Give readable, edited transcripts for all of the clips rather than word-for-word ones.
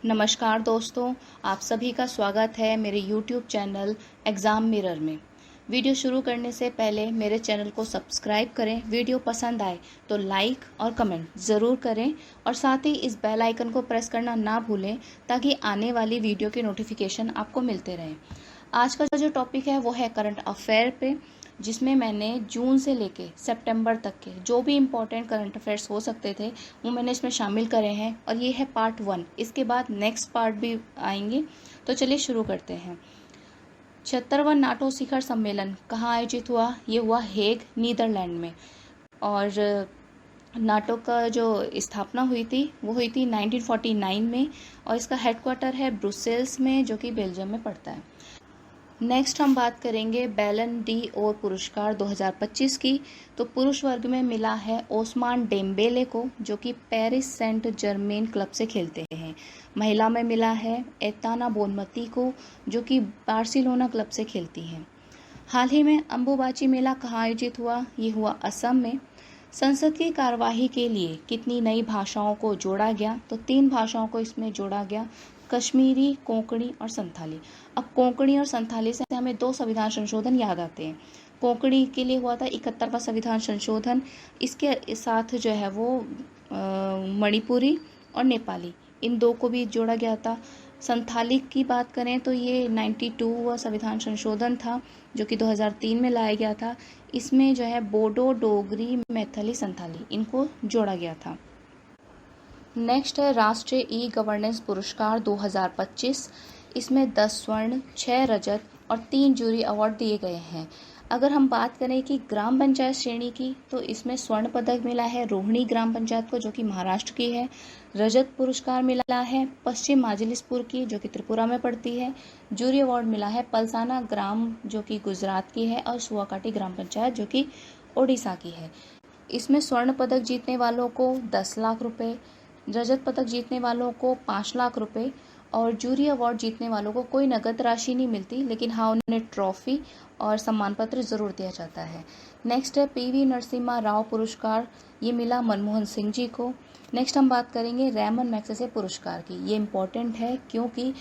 नमस्कार दोस्तों, आप सभी का स्वागत है मेरे YouTube चैनल एग्ज़ाम मिरर में। वीडियो शुरू करने से पहले मेरे चैनल को सब्सक्राइब करें। वीडियो पसंद आए तो लाइक और कमेंट ज़रूर करें और साथ ही इस बेल आइकन को प्रेस करना ना भूलें ताकि आने वाली वीडियो के नोटिफिकेशन आपको मिलते रहें। आज का जो टॉपिक है वो है करंट अफेयर पे, जिसमें मैंने जून से लेके सितंबर तक के जो भी इम्पोर्टेंट करंट अफेयर्स हो सकते थे वो मैंने इसमें शामिल करे हैं और ये है पार्ट 1। इसके बाद नेक्स्ट पार्ट भी आएंगे। तो चलिए शुरू करते हैं। 76वां नाटो शिखर सम्मेलन कहाँ आयोजित हुआ? ये हुआ हेग, नीदरलैंड में। और नाटो का जो स्थापना हुई थी वो हुई थी 1949 में और इसका हेडक्वार्टर है ब्रुसेल्स में, जो कि बेल्जियम में पड़ता है। नेक्स्ट हम बात करेंगे बैलन डी और पुरस्कार 2025 की। तो पुरुष वर्ग में मिला है ओस्मान डेम्बेले को, जो कि पेरिस सेंट जर्मेन क्लब से खेलते हैं। महिला में मिला है एताना बोनमती को, जो कि बार्सिलोना क्लब से खेलती हैं। हाल ही में अंबुबाची मेला कहाँ आयोजित हुआ? ये हुआ असम में। संसद की कार्यवाही के लिए कितनी नई भाषाओं को जोड़ा गया? तो 3 भाषाओं को इसमें जोड़ा गया, कश्मीरी, कोंकणी और संथाली। अब कोंकणी और संथाली से हमें 2 संविधान संशोधन याद आते हैं। कोंकणी के लिए हुआ था 71वां संविधान संशोधन। इसके साथ जो है वो मणिपुरी और नेपाली, इन 2 को भी जोड़ा गया था। संथाली की बात करें तो ये 92वां संविधान संशोधन था, जो कि 2003 में लाया गया था। इसमें जो है बोडो, डोगरी, मैथिली, संथाली, इनको जोड़ा गया था। नेक्स्ट है राष्ट्रीय ई गवर्नेंस पुरस्कार 2025। इसमें 10 स्वर्ण, 6 रजत और 3 जूरी अवार्ड दिए गए हैं। अगर हम बात करें कि ग्राम पंचायत श्रेणी की, तो इसमें स्वर्ण पदक मिला है रोहिणी ग्राम पंचायत को, जो कि महाराष्ट्र की है। रजत पुरस्कार मिला है पश्चिम माजिलिसपुर की, जो कि त्रिपुरा में पड़ती है। जूरी अवार्ड मिला है पलसाना ग्राम, जो कि गुजरात की है, और सुवाकाटी ग्राम पंचायत, जो कि ओडिशा की है। इसमें स्वर्ण पदक जीतने वालों को 10 लाख रुपए, रजत पदक जीतने वालों को 5 लाख रुपए और जूरी अवार्ड जीतने वालों को कोई नगद राशि नहीं मिलती, लेकिन हाँ, उन्हें ट्रॉफी और सम्मान पत्र जरूर दिया जाता है। नेक्स्ट है पीवी नरसिम्हा राव पुरस्कार। ये मिला मनमोहन सिंह जी को। नेक्स्ट हम बात करेंगे रैमन मैग्सेसे पुरस्कार की। ये इम्पोर्टेंट है क्योंकि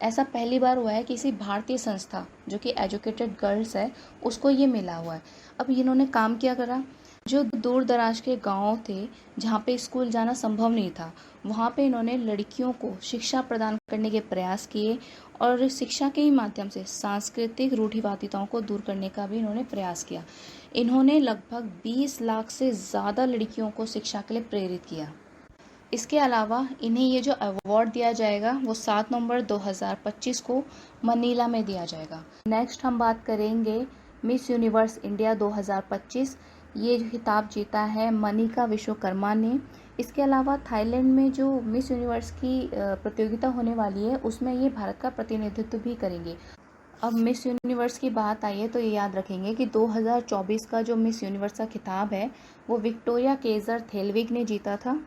ऐसा पहली बार हुआ है किसी भारतीय संस्था, जो कि एजुकेटेड गर्ल्स है, उसको ये मिला हुआ है। अब इन्होंने काम क्या करा, जो दूर दराज के गांव थे जहाँ पे स्कूल जाना संभव नहीं था, वहाँ पे इन्होंने लड़कियों को शिक्षा प्रदान करने के प्रयास किए और शिक्षा के ही माध्यम से सांस्कृतिक रूढ़िवादिताओं को दूर करने का भी इन्होंने प्रयास किया। इन्होंने लगभग 20 लाख से ज़्यादा लड़कियों को शिक्षा के लिए प्रेरित किया। इसके अलावा इन्हें ये जो अवार्ड दिया जाएगा वो 7 नवंबर 2025 को मनीला में दिया जाएगा। नेक्स्ट हम बात करेंगे मिस यूनिवर्स इंडिया 2025। ये जो खिताब जीता है मनिका विश्वकर्मा ने। इसके अलावा थाईलैंड में जो मिस यूनिवर्स की प्रतियोगिता होने वाली है, उसमें ये भारत का प्रतिनिधित्व भी करेंगे। अब मिस यूनिवर्स की बात आई है तो ये याद रखेंगे कि 2024 का जो मिस यूनिवर्स का खिताब है वो विक्टोरिया केजर थेलविग ने जीता था,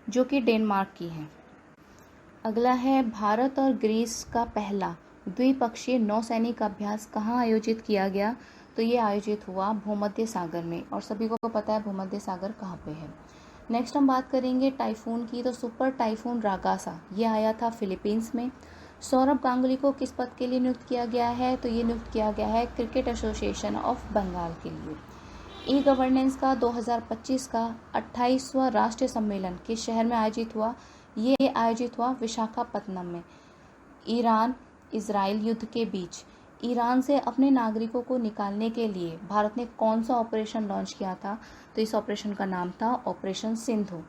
जो कि डेनमार्क की है। अगला है भारत और ग्रीस का पहला द्विपक्षीय नौसैनिक अभ्यास कहाँ आयोजित किया गया? तो ये आयोजित हुआ भूमध्य सागर में, और सभी को पता है भूमध्य सागर कहाँ पे है। नेक्स्ट हम बात करेंगे टाइफून की। तो सुपर टाइफून रागासा ये आया था फिलीपींस में। सौरभ गांगुली को किस पद के लिए नियुक्त किया गया है? तो ये नियुक्त किया गया है क्रिकेट एसोसिएशन ऑफ बंगाल के लिए। ई गवर्नेंस का 2025 का 28वां राष्ट्रीय सम्मेलन किस शहर में आयोजित हुआ? ये आयोजित हुआ विशाखापत्तनम में। ईरान इजराइल युद्ध के बीच ईरान से अपने नागरिकों को निकालने के लिए भारत ने कौन सा ऑपरेशन लॉन्च किया था? तो इस ऑपरेशन का नाम था ऑपरेशन सिंधु।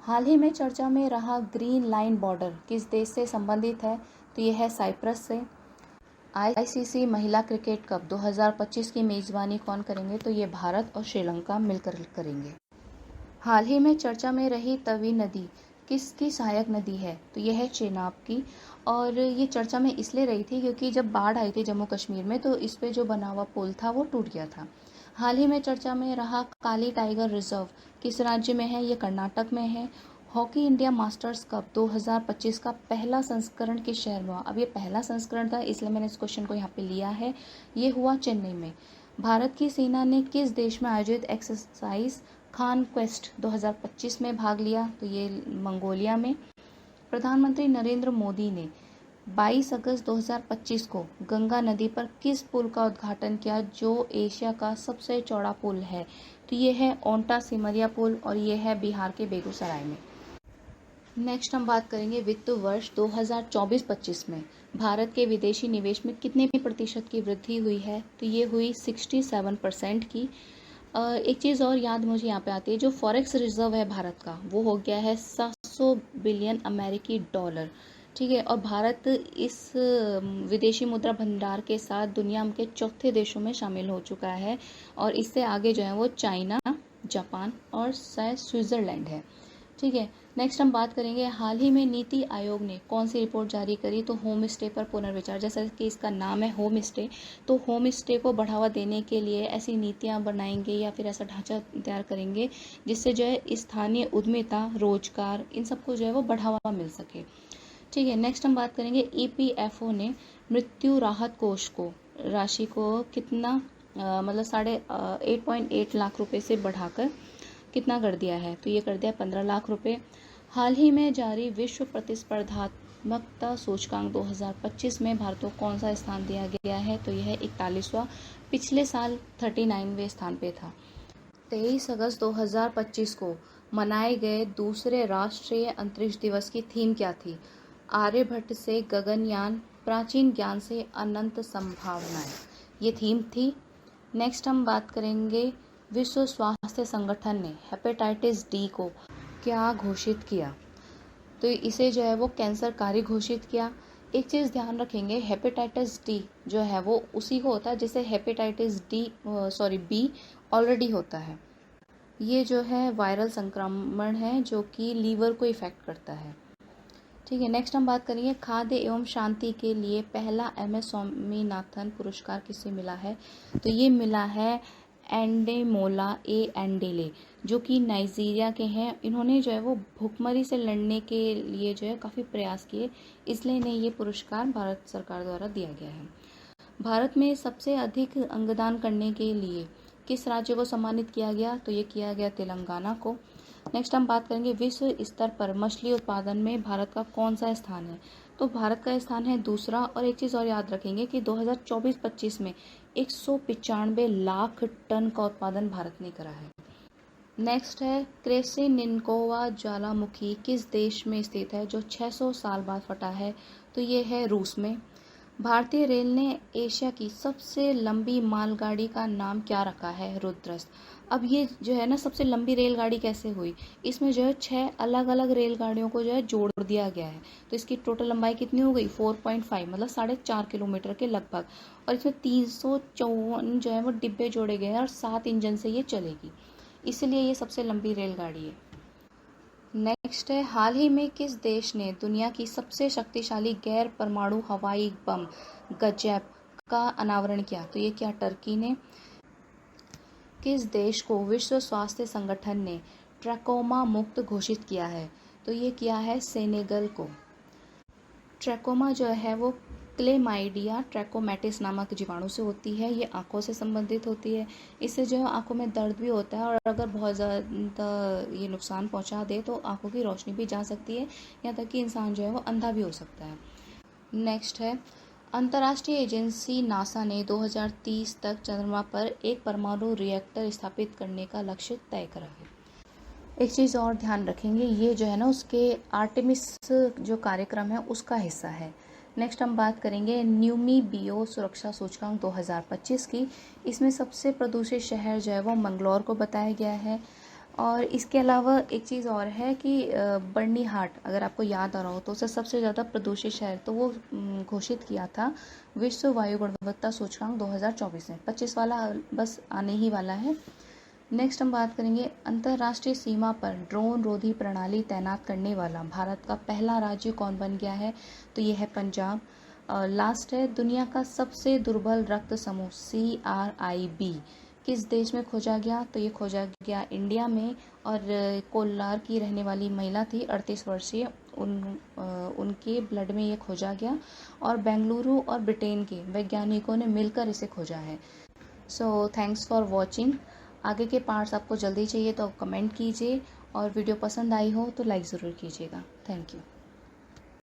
हाल ही में चर्चा में रहा ग्रीन लाइन बॉर्डर किस देश से संबंधित है? तो यह है साइप्रस से। आईसीसी महिला क्रिकेट कप 2025 की मेजबानी कौन करेंगे? तो ये भारत और श्रीलंका मिलकर करेंगे। हाल ही में चर्चा में रही तवी नदी किसकी सहायक नदी है? तो यह है चेनाब की। और ये चर्चा में इसलिए रही थी क्योंकि जब बाढ़ आई थी जम्मू कश्मीर में, तो इस पे जो बना हुआ पुल था वो टूट गया था। हाल ही में चर्चा में रहा काली टाइगर रिजर्व किस राज्य में है? ये कर्नाटक में है। हॉकी इंडिया मास्टर्स कप 2025 का पहला संस्करण किस शहर में हुआ? अब ये पहला संस्करण था, इसलिए मैंने इस क्वेश्चन को यहाँ पे लिया है। ये हुआ चेन्नई में। भारत की सेना ने किस देश में आयोजित एक्सरसाइज खान क्वेस्ट 2025 में भाग लिया? तो ये मंगोलिया में। प्रधानमंत्री नरेंद्र मोदी ने 22 अगस्त 2025 को गंगा नदी पर किस पुल का उद्घाटन किया जो एशिया का सबसे चौड़ा पुल है? तो ये है ओंटा सिमरिया पुल और ये है बिहार के बेगूसराय में। नेक्स्ट हम बात करेंगे वित्त वर्ष 2024-25 में भारत के विदेशी निवेश में कितने प्रतिशत की वृद्धि हुई है? तो ये हुई 67% की। एक चीज़ और याद मुझे यहाँ पे आती है, जो फॉरेक्स रिजर्व है भारत का वो हो गया है 700 बिलियन अमेरिकी डॉलर। ठीक है, और भारत इस विदेशी मुद्रा भंडार के साथ दुनिया के चौथे देशों में शामिल हो चुका है और इससे आगे जो है वो चाइना, जापान और शायद स्विट्ज़रलैंड है। ठीक है, नेक्स्ट हम बात करेंगे हाल ही में नीति आयोग ने कौन सी रिपोर्ट जारी करी? तो होम स्टे पर पुनर्विचार। जैसा कि इसका नाम है होम स्टे, तो होम स्टे को बढ़ावा देने के लिए ऐसी नीतियां बनाएंगे या फिर ऐसा ढांचा तैयार करेंगे जिससे जो है स्थानीय उद्यमिता, रोजगार, इन सबको जो है वो बढ़ावा मिल सके। ठीक है, नेक्स्ट हम बात करेंगे EPFO ने मृत्यु राहत कोष को राशि को कितना मतलब 8.8 लाख रुपए से बढ़ाकर कितना कर दिया है? तो ये कर दिया 15 लाख रुपए। हाल ही में जारी विश्व प्रतिस्पर्धात्मकता सूचकांक 2025 में भारत को कौन सा स्थान दिया गया है? तो यह है 41वां, पिछले साल 39वें स्थान पे था। 23 अगस्त 2025 को मनाए गए दूसरे राष्ट्रीय अंतरिक्ष दिवस की थीम क्या थी? आर्यभट्ट से गगनयान, प्राचीन ज्ञान से अनंत संभावनाएं, ये थीम थी। नेक्स्ट हम बात करेंगे विश्व स्वास्थ्य संगठन ने हेपेटाइटिस डी को क्या घोषित किया? तो इसे जो है वो कैंसरकारी घोषित किया। एक चीज़ ध्यान रखेंगे, हेपेटाइटिस डी जो है वो उसी को होता है जिसे हेपेटाइटिस बी ऑलरेडी होता है। ये जो है वायरल संक्रमण है जो कि लीवर को इफेक्ट करता है। ठीक है, नेक्स्ट हम बात करेंगे खाद्य एवं शांति के लिए पहला MS स्वामीनाथन पुरस्कार किसे मिला है? तो ये मिला है एंडेमोला एंडेले, जो कि नाइजीरिया के हैं। इन्होंने जो है वो भुखमरी से लड़ने के लिए जो है काफ़ी प्रयास किए, इसलिए इन्हें ये पुरस्कार भारत सरकार द्वारा दिया गया है। भारत में सबसे अधिक अंगदान करने के लिए किस राज्य को सम्मानित किया गया? तो ये किया गया तेलंगाना को। नेक्स्ट हम बात करेंगे विश्व स्तर पर मछली उत्पादन में भारत का कौन सा स्थान है? तो भारत का स्थान है दूसरा। और एक चीज़ और याद रखेंगे कि 2024-25 में 195 लाख टन का उत्पादन भारत ने करा है। नेक्स्ट है क्रेसेनिनकोवा ज्वालामुखी किस देश में स्थित है जो 600 साल बाद फटा है? तो ये है रूस में। भारतीय रेल ने एशिया की सबसे लंबी मालगाड़ी का नाम क्या रखा है? रुद्रस। अब ये जो है ना सबसे लंबी रेलगाड़ी कैसे हुई? इसमें जो है 6 अलग अलग रेलगाड़ियों को जो है जोड़ दिया गया है, तो इसकी टोटल लंबाई कितनी हो गई? 4.5 मतलब 4.5 किलोमीटर के लगभग। और इसमें 354 जो है वो डिब्बे जोड़े गए हैं और 7 इंजन से ये चलेगी, इसलिए ये सबसे लंबी रेलगाड़ी है। नेक्स्ट है हाल ही में किस देश ने दुनिया की सबसे शक्तिशाली गैर परमाणु हवाई बम गजैप का अनावरण किया? तो ये क्या टर्की ने। किस देश को विश्व स्वास्थ्य संगठन ने ट्रैकोमा मुक्त घोषित किया है? तो ये किया है सेनेगल को। ट्रैकोमा जो है वो क्लेमाइडिया ट्रैकोमैटिस नामक जीवाणु से होती है। ये आंखों से संबंधित होती है। इससे जो है आंखों में दर्द भी होता है और अगर बहुत ज़्यादा ये नुकसान पहुंचा दे तो आंखों की रोशनी भी जा सकती है, यहाँ तक कि इंसान जो है वो अंधा भी हो सकता है। नेक्स्ट है अंतर्राष्ट्रीय एजेंसी नासा ने 2030 तक चंद्रमा पर एक परमाणु रिएक्टर स्थापित करने का लक्ष्य तय करा है। एक चीज़ और ध्यान रखेंगे, ये जो है ना उसके आर्टेमिस जो कार्यक्रम है उसका हिस्सा है। नेक्स्ट हम बात करेंगे न्यूमीबियो सुरक्षा सूचकांक 2025 की। इसमें सबसे प्रदूषित शहर जो है वो मंगलौर को बताया गया है। और इसके अलावा एक चीज़ और है कि बर्नीहाट, अगर आपको याद आ रहा हो तो उसे सबसे ज़्यादा प्रदूषित शहर तो वो घोषित किया था विश्व वायु गुणवत्ता सूचकांक 2024 में। 25 वाला बस आने ही वाला है। नेक्स्ट हम बात करेंगे अंतर्राष्ट्रीय सीमा पर ड्रोन रोधी प्रणाली तैनात करने वाला भारत का पहला राज्य कौन बन गया है? तो ये है पंजाब। लास्ट है दुनिया का सबसे दुर्बल रक्त समूह CRIB किस देश में खोजा गया? तो ये खोजा गया इंडिया में। और कोलार की रहने वाली महिला थी 38 वर्षीय, उनके ब्लड में ये खोजा गया और बेंगलुरु और ब्रिटेन के वैज्ञानिकों ने मिलकर इसे खोजा है। So thanks for watching. आगे के पार्ट्स आपको जल्दी चाहिए तो कमेंट कीजिए और वीडियो पसंद आई हो तो लाइक ज़रूर कीजिएगा। Thank you.